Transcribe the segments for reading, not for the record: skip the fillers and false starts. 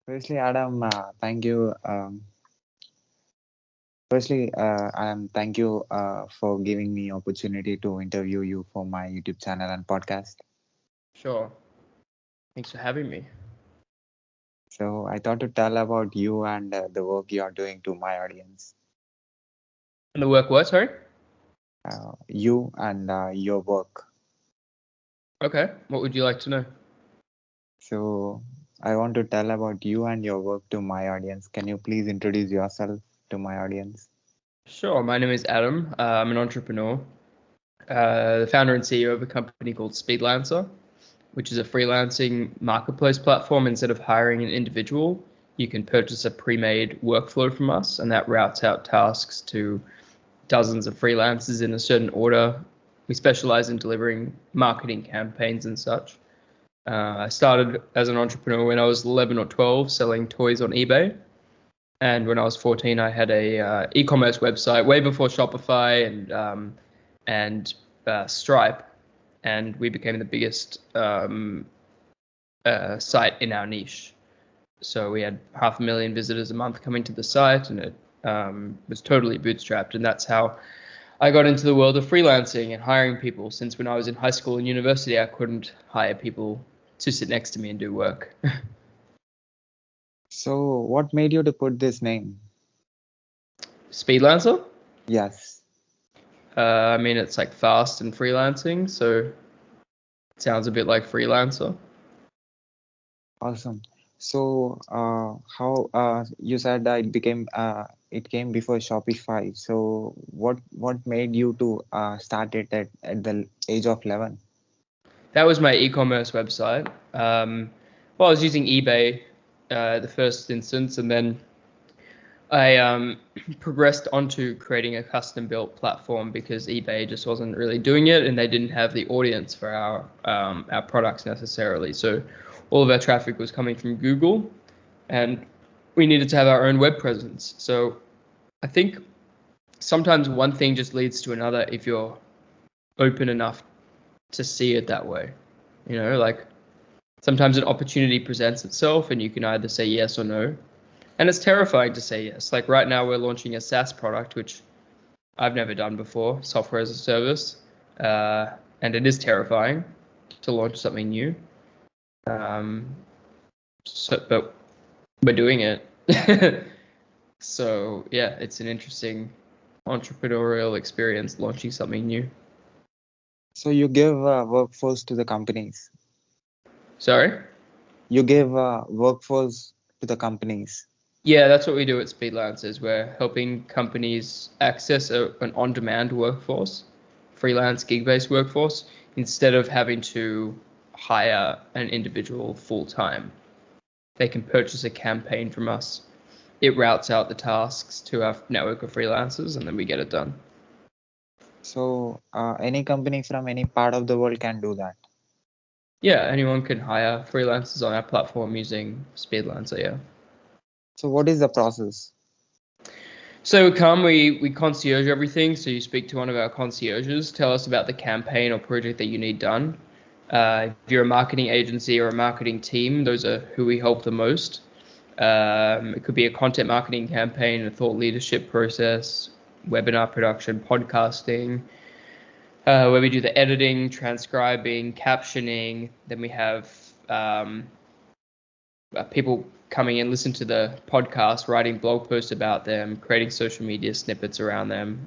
Firstly, Adam, thank you. Adam, thank you for giving me opportunity to interview you for my YouTube channel and podcast. Sure. Thanks for having me. So I thought to tell about you and the work you are doing to my audience. And the work what, sorry? You and your work. Okay. What would you like to know? So I want to tell about you and your work to my audience. Can you please introduce yourself to my audience? Sure. My name is Adam. I'm an entrepreneur, the founder and CEO of a company called Speedlancer, which is a freelancing marketplace platform. Instead of hiring an individual, you can purchase a pre-made workflow from us, and that routes out tasks to dozens of freelancers in a certain order. We specialize in delivering marketing campaigns and such. I started as an entrepreneur when I was 11 or 12 selling toys on eBay. And when I was 14, I had a e-commerce website way before Shopify and Stripe, and we became the biggest site in our niche. So we had 500,000 visitors a month coming to the site, and it was totally bootstrapped. And that's how I got into the world of freelancing and hiring people. Since when I was in high school and university, I couldn't hire people to sit next to me and do work. So what made you to put this name? Speedlancer? Yes. I mean, it's like fast and freelancing, so it sounds a bit like freelancer. Awesome. So, how you said that it came before Shopify. So, what made you to start it at the age of 11? That was my e-commerce website. Well, I was using eBay the first instance, and then I progressed onto creating a custom-built platform because eBay just wasn't really doing it, and they didn't have the audience for our products necessarily. So all of our traffic was coming from Google, and we needed to have our own web presence. So I think sometimes one thing just leads to another if you're open enough to see it that way. Like sometimes an opportunity presents itself and you can either say yes or no. And it's terrifying to say yes. Like right now we're launching a SaaS product, which I've never done before, software as a service. And it is terrifying to launch something new. But we're doing it. So yeah, it's an interesting entrepreneurial experience launching something new. So you give workforce to the companies. Sorry? You give workforce to the companies. Yeah, that's what we do at Speedlancers. We're helping companies access an on-demand workforce, freelance gig-based workforce, instead of having to hire an individual full-time. They can purchase a campaign from us. It routes out the tasks to our network of freelancers, and then we get it done. So any company from any part of the world can do that. Yeah, anyone can hire freelancers on our platform using Speedlancer, yeah. So what is the process? So we concierge everything. So you speak to one of our concierges, tell us about the campaign or project that you need done. If you're a marketing agency or a marketing team, those are who we help the most. It could be a content marketing campaign, a thought leadership process, webinar production, podcasting, where we do the editing, transcribing, captioning. Then we have people coming in, listen to the podcast, writing blog posts about them, creating social media snippets around them,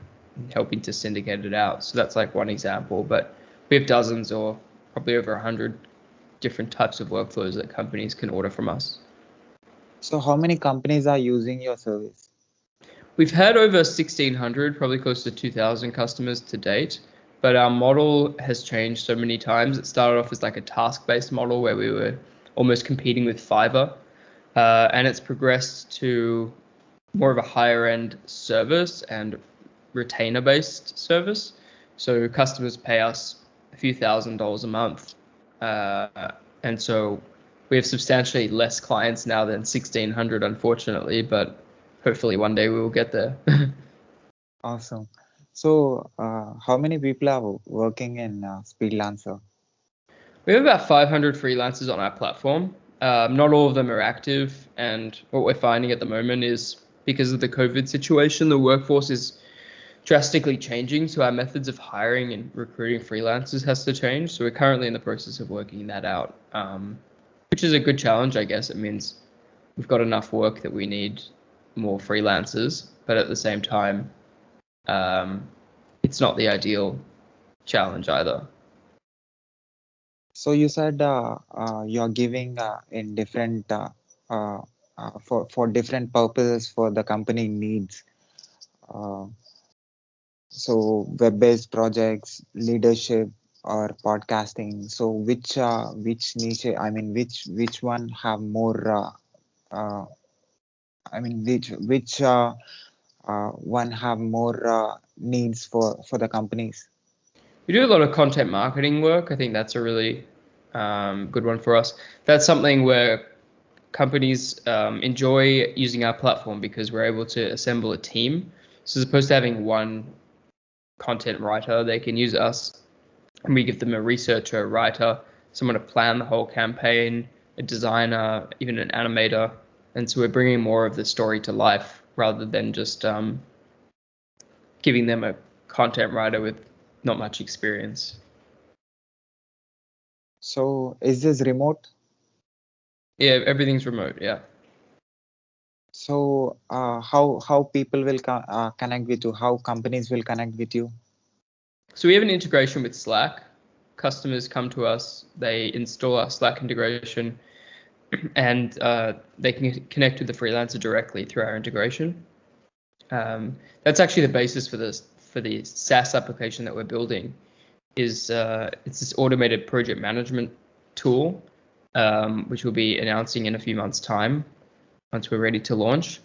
helping to syndicate it out. So that's like one example, but we have dozens or probably over 100 different types of workflows that companies can order from us. So how many companies are using your service? We've had over 1,600, probably close to 2,000 customers to date, but our model has changed so many times. It started off as like a task-based model where we were almost competing with Fiverr, and it's progressed to more of a higher end service and retainer based service. So customers pay us a few $1,000s a month. And so we have substantially less clients now than 1,600, unfortunately, but hopefully one day we will get there. Awesome. So how many people are working in Speedlancer? We have about 500 freelancers on our platform. Not all of them are active, and what we're finding at the moment is because of the COVID situation, the workforce is drastically changing. So our methods of hiring and recruiting freelancers has to change. So we're currently in the process of working that out, which is a good challenge, I guess. It means we've got enough work that we need more freelancers, but at the same time, it's not the ideal challenge either. So you said you're giving in different for different purposes for the company needs. Uh, so web-based projects, leadership, or podcasting. So which niche? I mean, which one have more? Uh, I mean, which one have more needs for the companies? We do a lot of content marketing work. I think that's a really good one for us. That's something where companies enjoy using our platform because we're able to assemble a team. So as opposed to having one content writer, they can use us and we give them a researcher, a writer, someone to plan the whole campaign, a designer, even an animator. And so we're bringing more of the story to life rather than just giving them a content writer with not much experience. So is this remote? Yeah, everything's remote. Yeah. So how people will connect with you? How companies will connect with you? So we have an integration with Slack. Customers come to us, they install our Slack integration, and they can connect with the freelancer directly through our integration. That's actually the basis for the SaaS application that we're building. It's this automated project management tool, which we'll be announcing in a few months' time once we're ready to launch.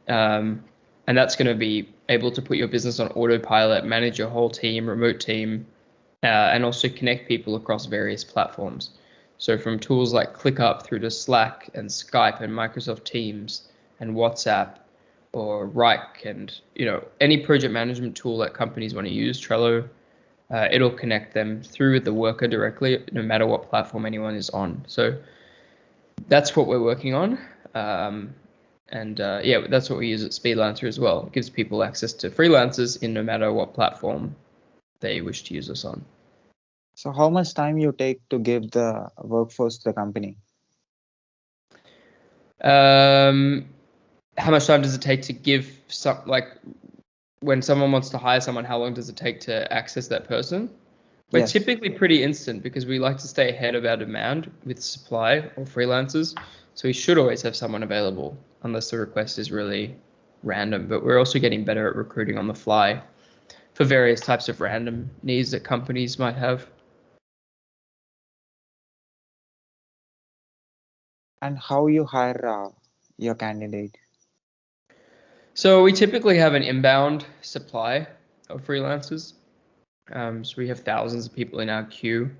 And that's going to be able to put your business on autopilot, manage your whole team, remote team, and also connect people across various platforms. So from tools like ClickUp through to Slack and Skype and Microsoft Teams and WhatsApp or Rike and any project management tool that companies want to use, Trello, it'll connect them through the worker directly, no matter what platform anyone is on. So that's what we're working on. And that's what we use at Speedlancer as well. It gives people access to freelancers in no matter what platform they wish to use us on. So how much time you take to give the workforce to the company? How much time does it take to give when someone wants to hire someone, how long does it take to access that person? We're Yes. typically pretty instant because we like to stay ahead of our demand with supply or freelancers. So we should always have someone available unless the request is really random. But we're also getting better at recruiting on the fly for various types of random needs that companies might have. And how you hire your candidate? So we typically have an inbound supply of freelancers. So we have thousands of people in our queue.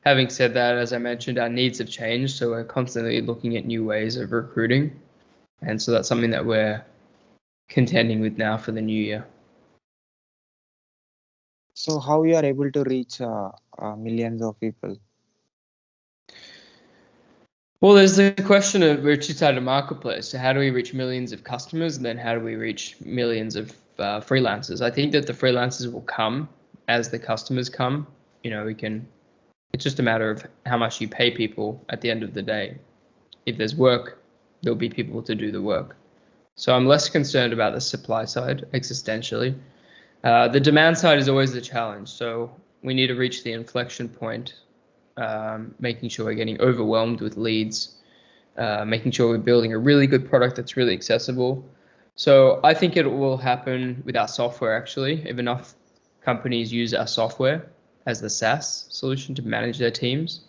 Having said that, as I mentioned, our needs have changed, so we're constantly looking at new ways of recruiting. And so that's something that we're contending with now for the new year. So how you are able to reach millions of people? Well, there's the question of we're two-sided marketplace. So how do we reach millions of customers, and then how do we reach millions of freelancers? I think that the freelancers will come as the customers come. It's just a matter of how much you pay people at the end of the day. If there's work, there'll be people to do the work. So I'm less concerned about the supply side existentially. The demand side is always the challenge. So we need to reach the inflection point, making sure we're getting overwhelmed with leads, making sure we're building a really good product that's really accessible. So I think it will happen with our software actually. If enough companies use our software as the SaaS solution to manage their teams,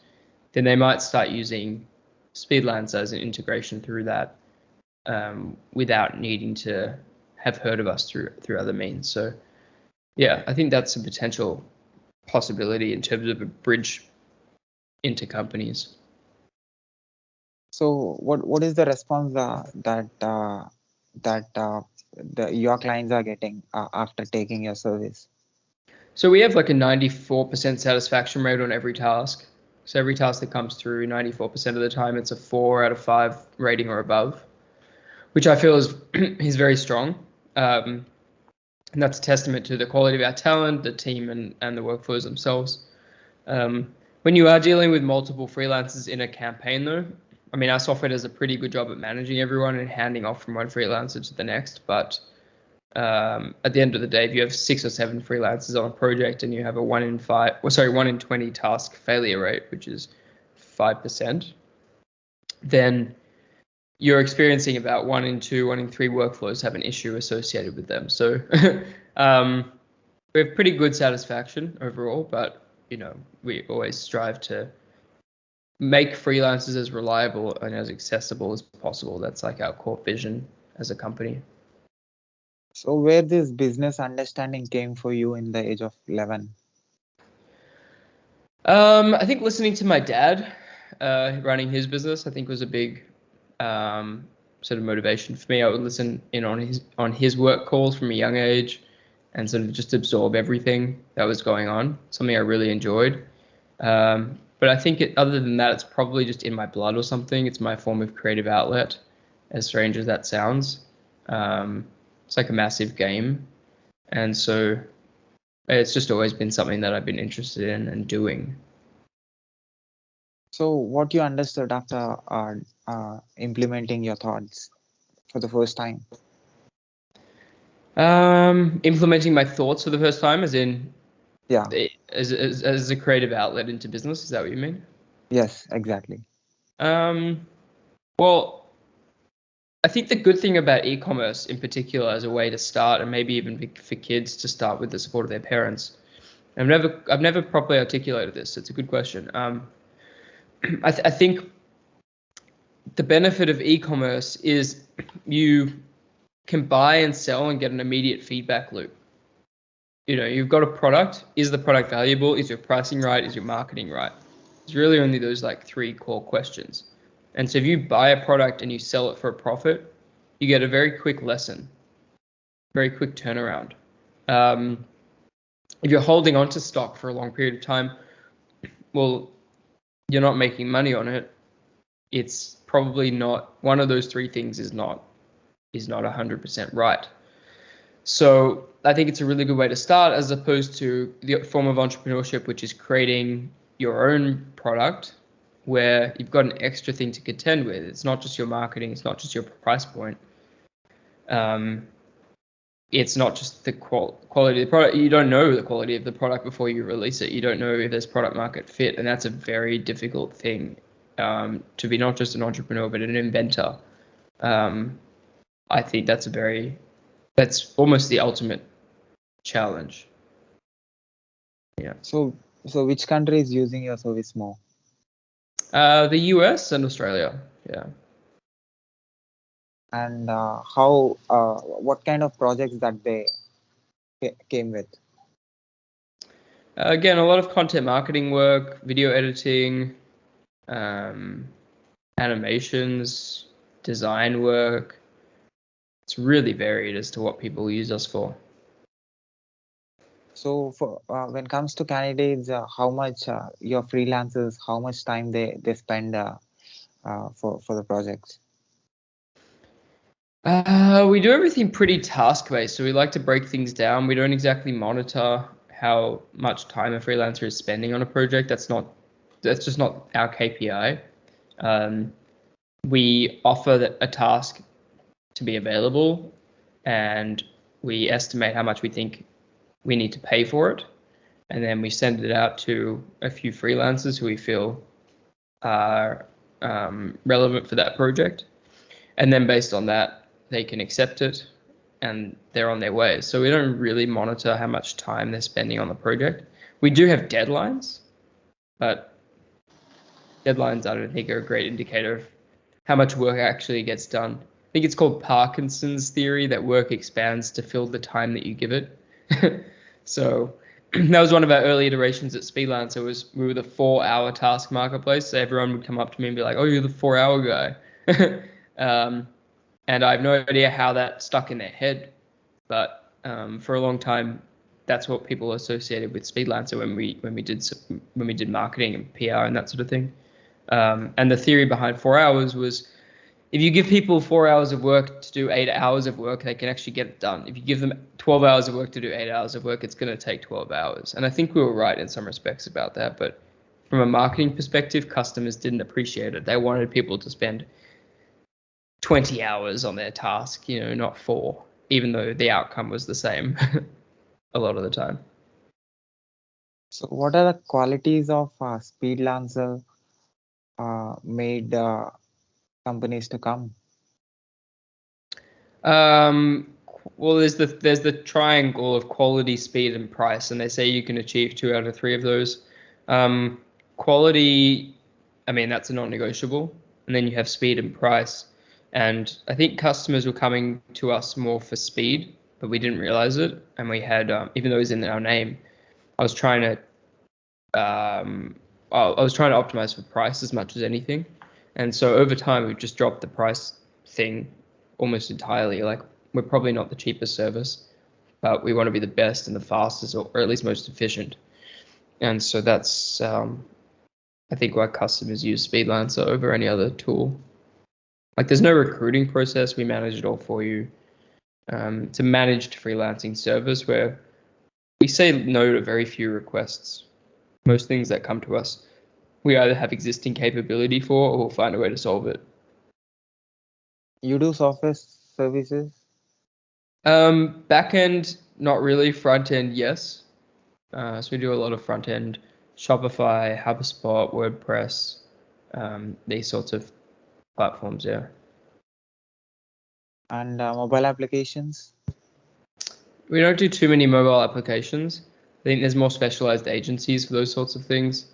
then they might start using Speedlancer as an integration through that without needing to have heard of us through other means. So yeah, I think that's a potential possibility in terms of a bridge into companies. So what is the response that your clients are getting after taking your service? So we have like a 94% satisfaction rate on every task. So every task that comes through, 94% of the time, it's a 4 out of 5 rating or above, which I feel is very strong. And that's a testament to the quality of our talent, the team, and the workflows themselves. When you are dealing with multiple freelancers in a campaign, though, I mean, our software does a pretty good job at managing everyone and handing off from one freelancer to the next. But at the end of the day, if you have 6 or 7 freelancers on a project and you have a 1 in 20 task failure rate, which is 5%, then you're experiencing about 1 in 2, 1 in 3 workflows have an issue associated with them. So we have pretty good satisfaction overall, but we always strive to make freelancers as reliable and as accessible as possible. That's like our core vision as a company. So where this business understanding came for you in the age of 11? I think listening to my dad running his business, I think was a big sort of motivation for me. I would listen in on his work calls from a young age and sort of just absorb everything that was going on, something I really enjoyed. But I think other than that, it's probably just in my blood or something. It's my form of creative outlet, as strange as that sounds. It's like a massive game. And so it's just always been something that I've been interested in and doing. So what you understood after implementing your thoughts for the first time? Implementing my thoughts for the first time, as in Yeah, as a creative outlet into business. Is that what you mean? yes, exactly. Well, I think the good thing about e-commerce in particular as a way to start, and maybe even for kids to start with the support of their parents. I've never properly articulated this. It's a good question. I think the benefit of e-commerce is you can buy and sell and get an immediate feedback loop. You've got a product. Is the product valuable? Is your pricing right? Is your marketing right? It's really only those like 3 core questions. And so if you buy a product and you sell it for a profit, you get a very quick lesson, very quick turnaround. If you're holding on to stock for a long period of time, well, you're not making money on it. It's probably not, one of those 3 things is not 100% right. So I think it's a really good way to start, as opposed to the form of entrepreneurship, which is creating your own product where you've got an extra thing to contend with. It's not just your marketing. It's not just your price point. It's not just the quality of the product. You don't know the quality of the product before you release it. You don't know if there's product market fit. And that's a very difficult thing to be, not just an entrepreneur, but an inventor. I think that's almost the ultimate challenge. Yeah. So which country is using your service more? The US and Australia. Yeah. And what kind of projects that they came with? Again, a lot of content marketing work, video editing, animations, design work. It's really varied as to what people use us for. So for when it comes to candidates, how much your freelancers, how much time they spend for the projects? We do everything pretty task-based, so we like to break things down. We don't exactly monitor how much time a freelancer is spending on a project. That's just not our KPI. We offer a task to be available, and we estimate how much we think we need to pay for it, and then we send it out to a few freelancers who we feel are relevant for that project, and then based on that, they can accept it and they're on their way. So we don't really monitor how much time they're spending on the project. We do have deadlines, but deadlines I don't think are a great indicator of how much work actually gets done. I think it's called Parkinson's theory, that work expands to fill the time that you give it. So that was one of our early iterations at Speedlancer. We were the 4-hour task marketplace. So everyone would come up to me and be like, "Oh, you're the 4-hour guy." And I have no idea how that stuck in their head. But for a long time, that's what people associated with Speedlancer when we did marketing and PR and that sort of thing. And the theory behind 4 hours was if you give people 4 hours of work to do 8 hours of work, they can actually get it done. If you give them 12 hours of work to do 8 hours of work, it's going to take 12 hours. And I think we were right in some respects about that. But from a marketing perspective, customers didn't appreciate it. They wanted people to spend 20 hours on their task, not 4, even though the outcome was the same a lot of the time. So what are the qualities of Speedlancer made companies to come? Well, there's the triangle of quality, speed, and price, and they say you can achieve 2 out of 3 of those. Quality, I mean, that's a non-negotiable, and then you have speed and price. And I think customers were coming to us more for speed, but we didn't realize it. And we had, even though it was in our name, I was trying to optimize for price as much as anything. And so over time, we've just dropped the price thing almost entirely. Like, we're probably not the cheapest service, but we want to be the best and the fastest, or at least most efficient. And so that's, I think, why customers use Speedlancer over any other tool. Like, there's no recruiting process. We manage it all for you. It's a managed freelancing service where we say no to very few requests. Most things that come to us, we either have existing capability for or we'll find a way to solve it. You do software services? Back end, not really. Front end, yes. So we do a lot of front end, Shopify, HubSpot, WordPress, these sorts of platforms, yeah. And mobile applications? We don't do too many mobile applications. I think there's more specialized agencies for those sorts of things.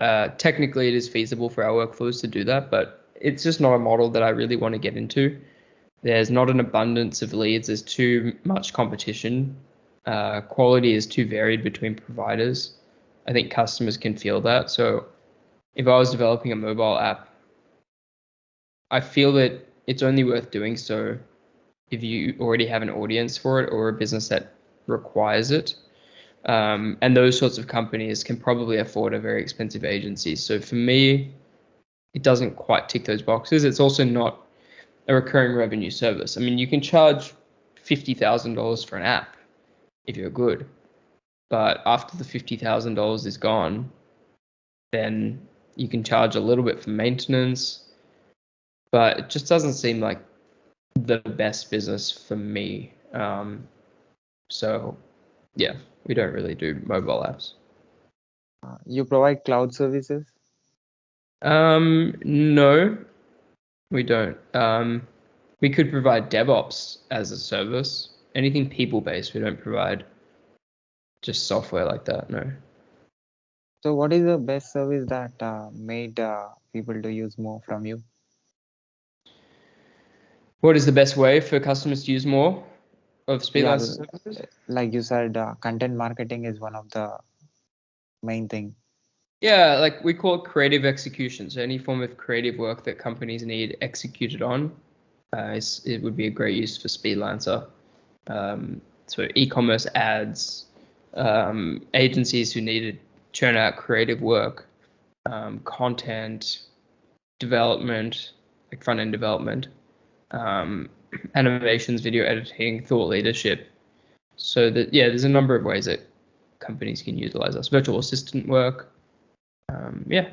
Technically, it is feasible for our workflows to do that, but it's just not a model that I really want to get into. There's not an abundance of leads. There's too much competition. Quality is too varied between providers. I think customers can feel that. So if I was developing a mobile app, I feel that it's only worth doing so if you already have an audience for it or a business that requires it. And those sorts of companies can probably afford a very expensive agency. So for me, it doesn't quite tick those boxes. It's also not a recurring revenue service. I mean, you can charge $50,000 for an app if you're good, but after the $50,000 is gone, then you can charge a little bit for maintenance, but it just doesn't seem like the best business for me. So yeah, we don't really do mobile apps. You provide cloud services? No, we don't. We could provide DevOps as a service. Anything people-based, we don't provide just software like that, no. So what is the best service that made people to use more from you? What is the best way for customers to use more of Yeah, Speedlancer services? like you said, content marketing is one of the main thing. Yeah, like we call it creative execution. So any form of creative work that companies need executed on, it would be a great use for Speedlancer. So e-commerce ads, agencies who need to churn out creative work, content development, like front-end development, animations, video editing, thought leadership. So that, yeah, there's a number of ways that companies can utilize us. Virtual assistant work. Yeah.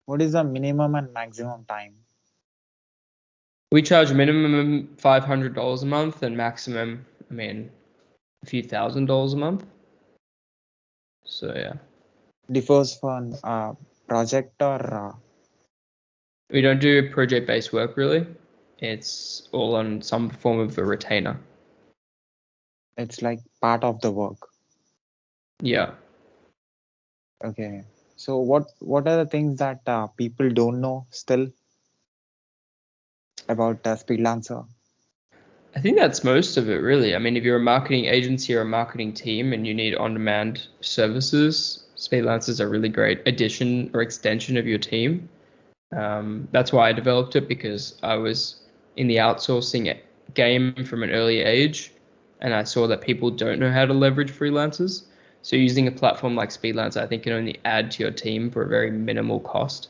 What is the minimum and maximum time? We charge minimum $500 a month and maximum, I mean, a few $1,000s a month. So yeah. Differs from project or We don't do project-based work really. It's all on some form of a retainer. it's like part of the work. Yeah. Okay. So what are the things that people don't know still about Speedlancer? I think that's most of it, really. I mean, if you're a marketing agency or a marketing team and you need on-demand services, Speedlancer is a really great addition or extension of your team. That's why I developed it, because I was in the outsourcing game from an early age, and I saw that people don't know how to leverage freelancers. So using a platform like Speedlancer, I think can only add to your team for a very minimal cost.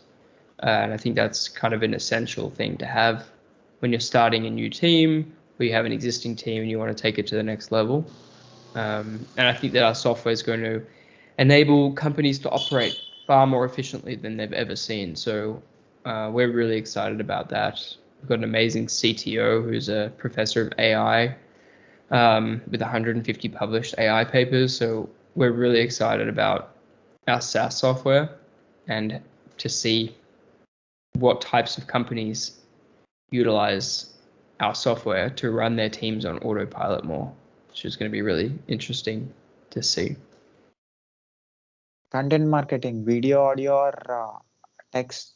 And I think that's kind of an essential thing to have when you're starting a new team, or you have an existing team and you want to take it to the next level. And I think that our software is going to enable companies to operate far more efficiently than they've ever seen. So we're really excited about that. We've got an amazing CTO who's a professor of AI with 150 published AI papers. So we're really excited about our SaaS software and to see what types of companies utilize our software to run their teams on autopilot more, which is going to be really interesting to see. Content marketing, video, audio, or text?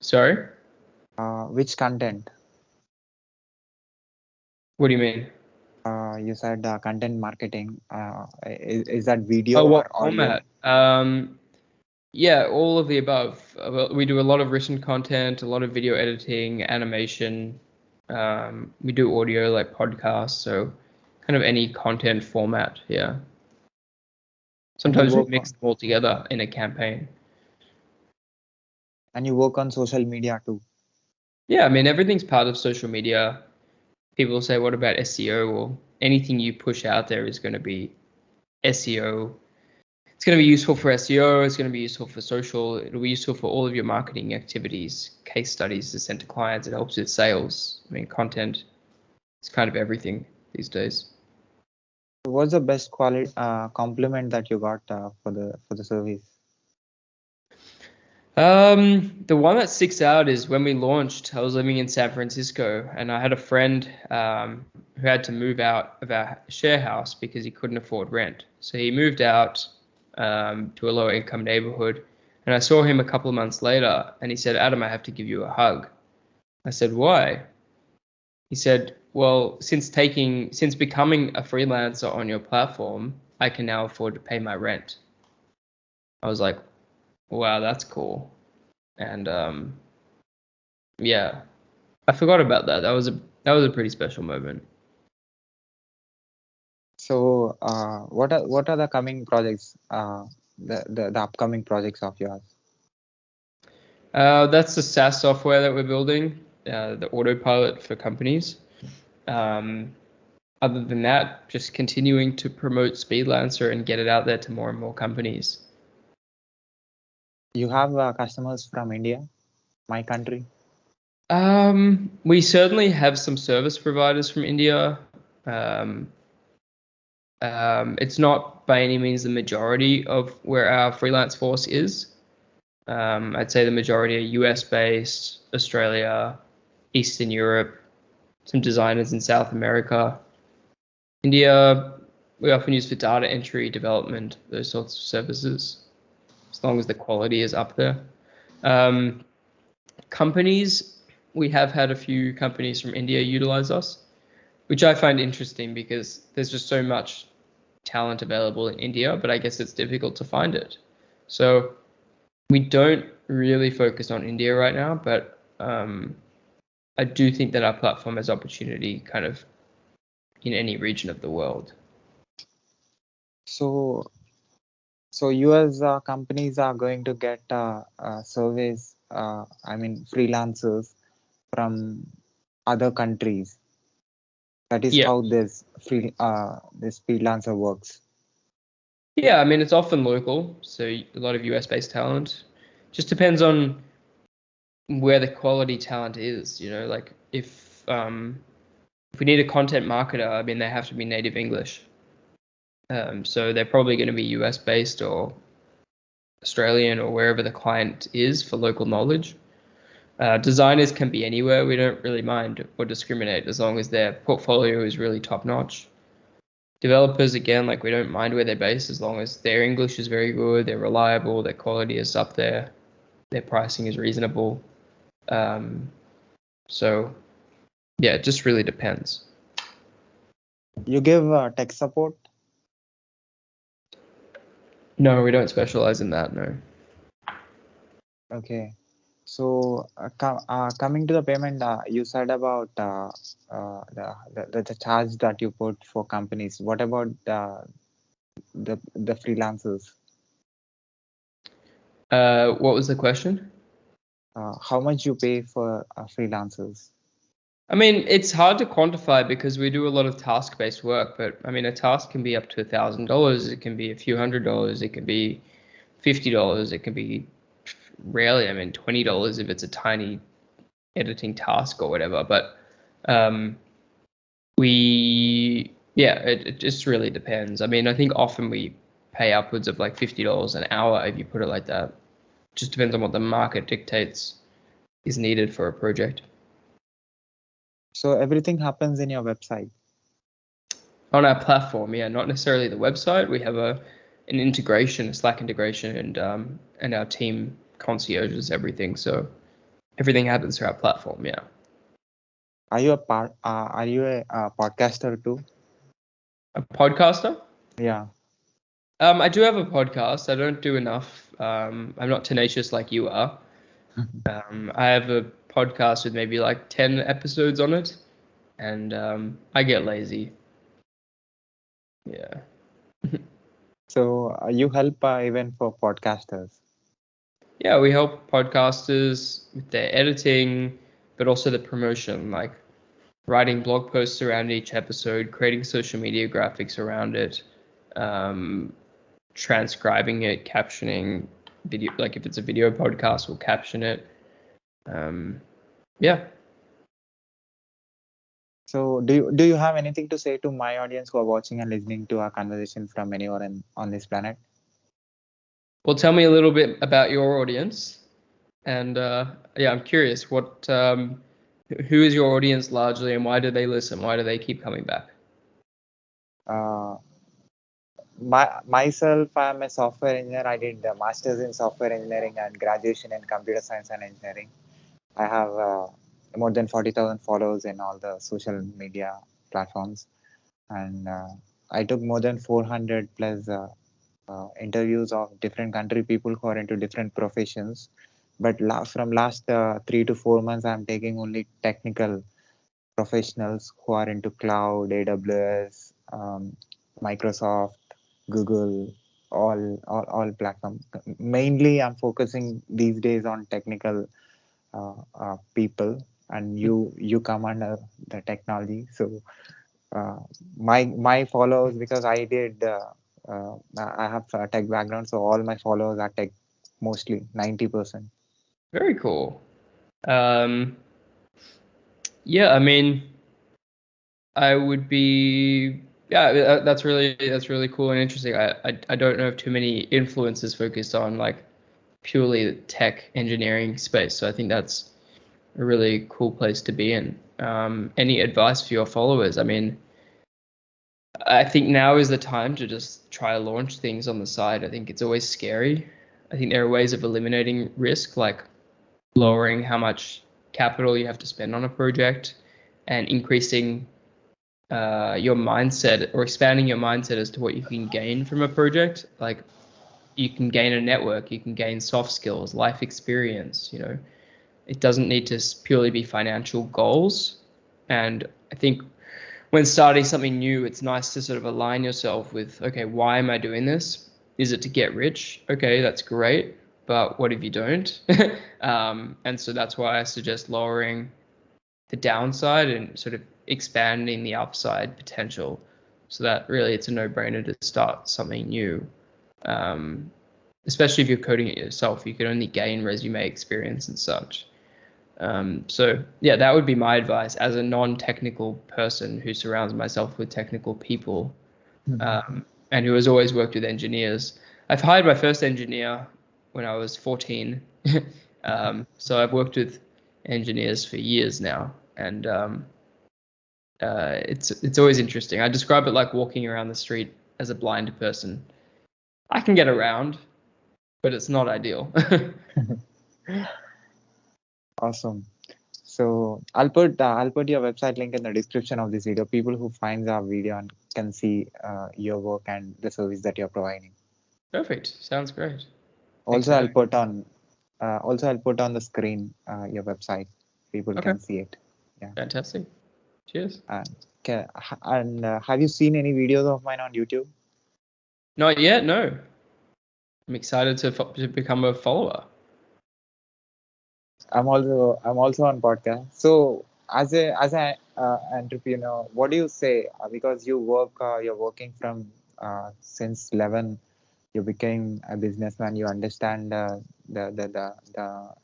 Sorry? Which content? What do you mean? You said content marketing. Is that video Oh, or what audio? format? Yeah, all of the above. Well, we do a lot of written content, a lot of video editing, animation. We do audio like podcasts, so kind of any content format. Yeah. And you Sometimes we work mix on them all together in a campaign. social media too. Yeah, I mean everything's part of social media. People say, "What about SEO?" Well, anything you push out there is going to be SEO. It's going to be useful for SEO. It's going to be useful for social. It'll be useful for all of your marketing activities, case studies to send to clients. It helps with sales. I mean, content is kind of everything these days. What's the best quality compliment that you got for the service? The one that sticks out is when we launched, I was living in San Francisco and I had a friend who had to move out of our share house because he couldn't afford rent. So he moved out to a lower income neighborhood. And I saw him a couple of months later and he said, Adam, I have to give you a hug. I said, why? He said, well, since becoming a freelancer on your platform, I can now afford to pay my rent. I was like, wow, that's cool. And yeah, I forgot about that. That was a pretty special moment. So, what are the coming projects? The upcoming projects of yours? That's the SaaS software that we're building, the autopilot for companies. Um, Other than that, just continuing to promote Speedlancer and get it out there to more and more companies. You have customers from India, my country. We certainly have some service providers from India. Um, it's not by any means the majority of where our freelance force is. I'd say the majority are US based, Australia, Eastern Europe, some designers in South America. India, we often use for data entry, development, those sorts of services, as long as the quality is up there. Um, Companies, we have had a few companies from India utilize us, which I find interesting because there's just so much talent available in India, but I guess it's difficult to find it. So we don't really focus on India right now, but I do think that our platform has opportunity kind of in any region of the world. So, US companies are going to get surveys. I mean, freelancers from other countries. That is Yeah. how this freelancer works. Yeah, I mean, it's often local, so a lot of US based talent. Just depends on where the quality talent is, like if we need a content marketer, I mean, they have to be native English. So they're probably going to be US based or Australian or wherever the client is for local knowledge. Designers can be anywhere. We don't really mind or discriminate as long as their portfolio is really top notch. Developers, again, like we don't mind where they're based as long as their English is very good, they're reliable, their quality is up there, their pricing is reasonable. So yeah, it just really depends. You give tech support. No, we don't specialize in that. No. Okay. So coming to the payment, you said about the charge that you put for companies. What about the freelancers? What was the question? How much you pay for freelancers? I mean, it's hard to quantify because we do a lot of task-based work, but I mean, a task can be up to $1,000. It can be a few $100s. It can be $50. It can be rarely, I mean, $20 if it's a tiny editing task or whatever. But um, yeah, it just really depends. I mean, I think often we pay upwards of like $50 an hour if you put it like that. Just depends on what the market dictates is needed for a project. So everything happens in your website. On our platform, yeah, not necessarily the website. We have an integration, a Slack integration, and our team concierges everything. So everything happens through our platform. Yeah. Are you a part? Are you a podcaster too? A podcaster? Yeah. I do have a podcast. I don't do enough. I'm not tenacious like you are. I have a podcast with maybe like 10 episodes on it, and I get lazy. Yeah. So you help even for podcasters. Yeah, we help podcasters with their editing, but also the promotion, like writing blog posts around each episode, creating social media graphics around it, um, transcribing it, captioning video. Like if it's a video podcast, we'll caption it. Um, yeah. So do you have anything to say to my audience who are watching and listening to our conversation from anywhere on this planet? Well, tell me a little bit about your audience, and yeah, I'm curious. Who is your audience largely, and why do they listen? Why do they keep coming back? Uh, myself, I'm a software engineer. I did a master's in software engineering and graduation in computer science and engineering. I have more than 40,000 followers in all the social media platforms, and I took more than 400 plus interviews of different country people who are into different professions. But from last 3 to 4 months, I'm taking only technical professionals who are into cloud, AWS, Microsoft, Google, all platforms. Mainly, I'm focusing these days on technical people, and you come under the technology. So my followers, because I have a tech background, so all my followers are tech, mostly 90%. Very cool. Um, yeah, I mean, I would be yeah, that's really cool and interesting. I don't know of too many influencers focused on like purely the tech engineering space, so I think that's a really cool place to be in. Any advice for your followers? I mean, I think now is the time to just try to launch things on the side. I think it's always scary. I think there are ways of eliminating risk, like lowering how much capital you have to spend on a project and increasing your mindset or expanding your mindset as to what you can gain from a project. Like you can gain a network, you can gain soft skills, life experience. It doesn't need to purely be financial goals. And I think when starting something new, it's nice to sort of align yourself with, okay, why am I doing this? Is it to get rich? Okay, that's great. But what if you don't? And so that's why I suggest lowering the downside and sort of expanding the upside potential, so that really it's a no-brainer to start something new. Um, Especially if you're coding it yourself, you can only gain resume experience and such. So yeah, that would be my advice as a non-technical person who surrounds myself with technical people, Mhm. and who has always worked with engineers. I've hired my first engineer when I was 14. So I've worked with engineers for years now, and it's always interesting. I describe it like walking around the street as a blind person. I can get around, but it's not ideal. Awesome. So I'll put your website link in the description of this video. People who finds our video and can see your work and the service that you're providing. Perfect. Sounds great. Thanks Also, for I'll having me. put on Also, I'll put on the screen your website. People Okay, can see it. Yeah. fantastic. Cheers. And have you seen any videos of mine on YouTube? Not yet, no. I'm excited to become a follower. I'm also on podcast. So as a entrepreneur, what do you say? Because you're working from since 11. You became a businessman. You understand the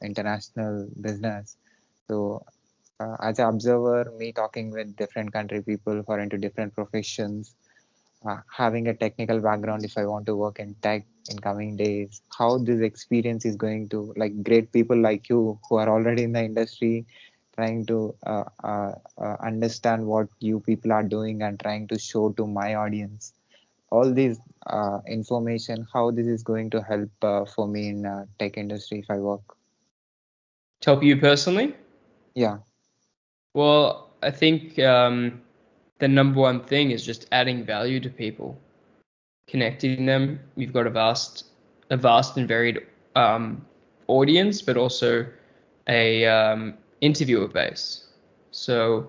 international business. So as an observer, me talking with different country people who are into different professions, having a technical background, if I want to work in tech in coming days, how this experience is going to, like, great people like you who are already in the industry, trying to understand what you people are doing and trying to show to my audience all these information, how this is going to help for me in tech industry if I work. To help you personally? Yeah. Well, I think the number one thing is just adding value to people, connecting them. You've got a vast and varied audience, but also a interviewer base. So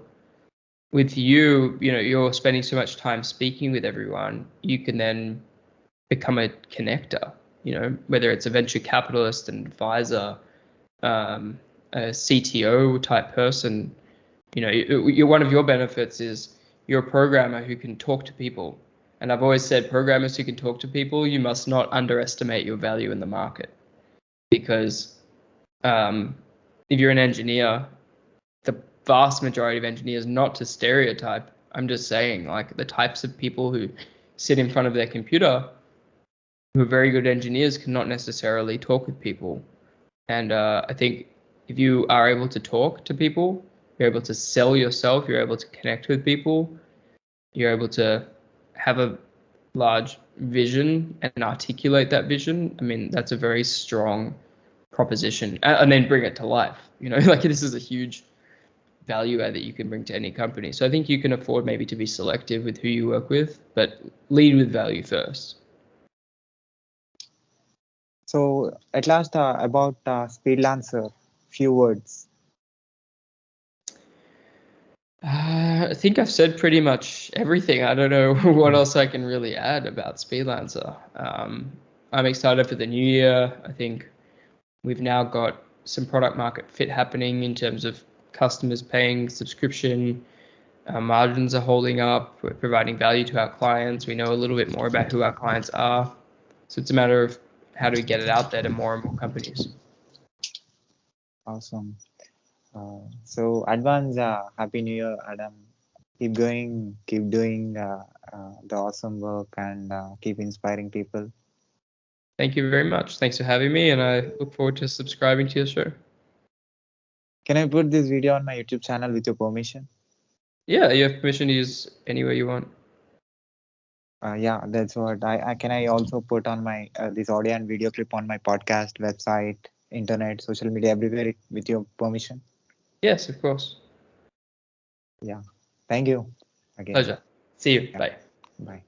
with you, you're spending so much time speaking with everyone, you can then become a connector. Whether it's a venture capitalist, an advisor, a CTO type person. One of your benefits is you're a programmer who can talk to people. And I've always said, programmers who can talk to people, you must not underestimate your value in the market. Because if you're an engineer, the vast majority of engineers, not to stereotype, I'm just saying, like, the types of people who sit in front of their computer who are very good engineers cannot necessarily talk with people. And I think if you are able to talk to people, you're able to sell yourself, you're able to connect with people, you're able to have a large vision and articulate that vision. I mean, that's a very strong proposition. And then bring it to life. Like, this is a huge value add that you can bring to any company. So I think you can afford maybe to be selective with who you work with, but lead with value first. So at last, about Speedlancer, few words. I think I've said pretty much everything. I don't know what else I can really add about Speedlancer. I'm excited for the new year. I think we've now got some product market fit happening in terms of customers paying subscription. Our margins are holding up. We're providing value to our clients. We know a little bit more about who our clients are. So it's a matter of how do we get it out there to more and more companies. Awesome. So advance Happy New Year, Adam. Keep going, keep doing the awesome work, and keep inspiring people. Thank you very much. Thanks for having me, and I look forward to subscribing to your show. Can I put this video on my YouTube channel with your permission? Yeah, you have permission to use anywhere you want. Yeah, that's what I can. I also put on my this audio and video clip on my podcast, website, internet, social media, everywhere with your permission. Yes, of course. Yeah. Thank you again. Pleasure. See you. Yeah. Bye. Bye.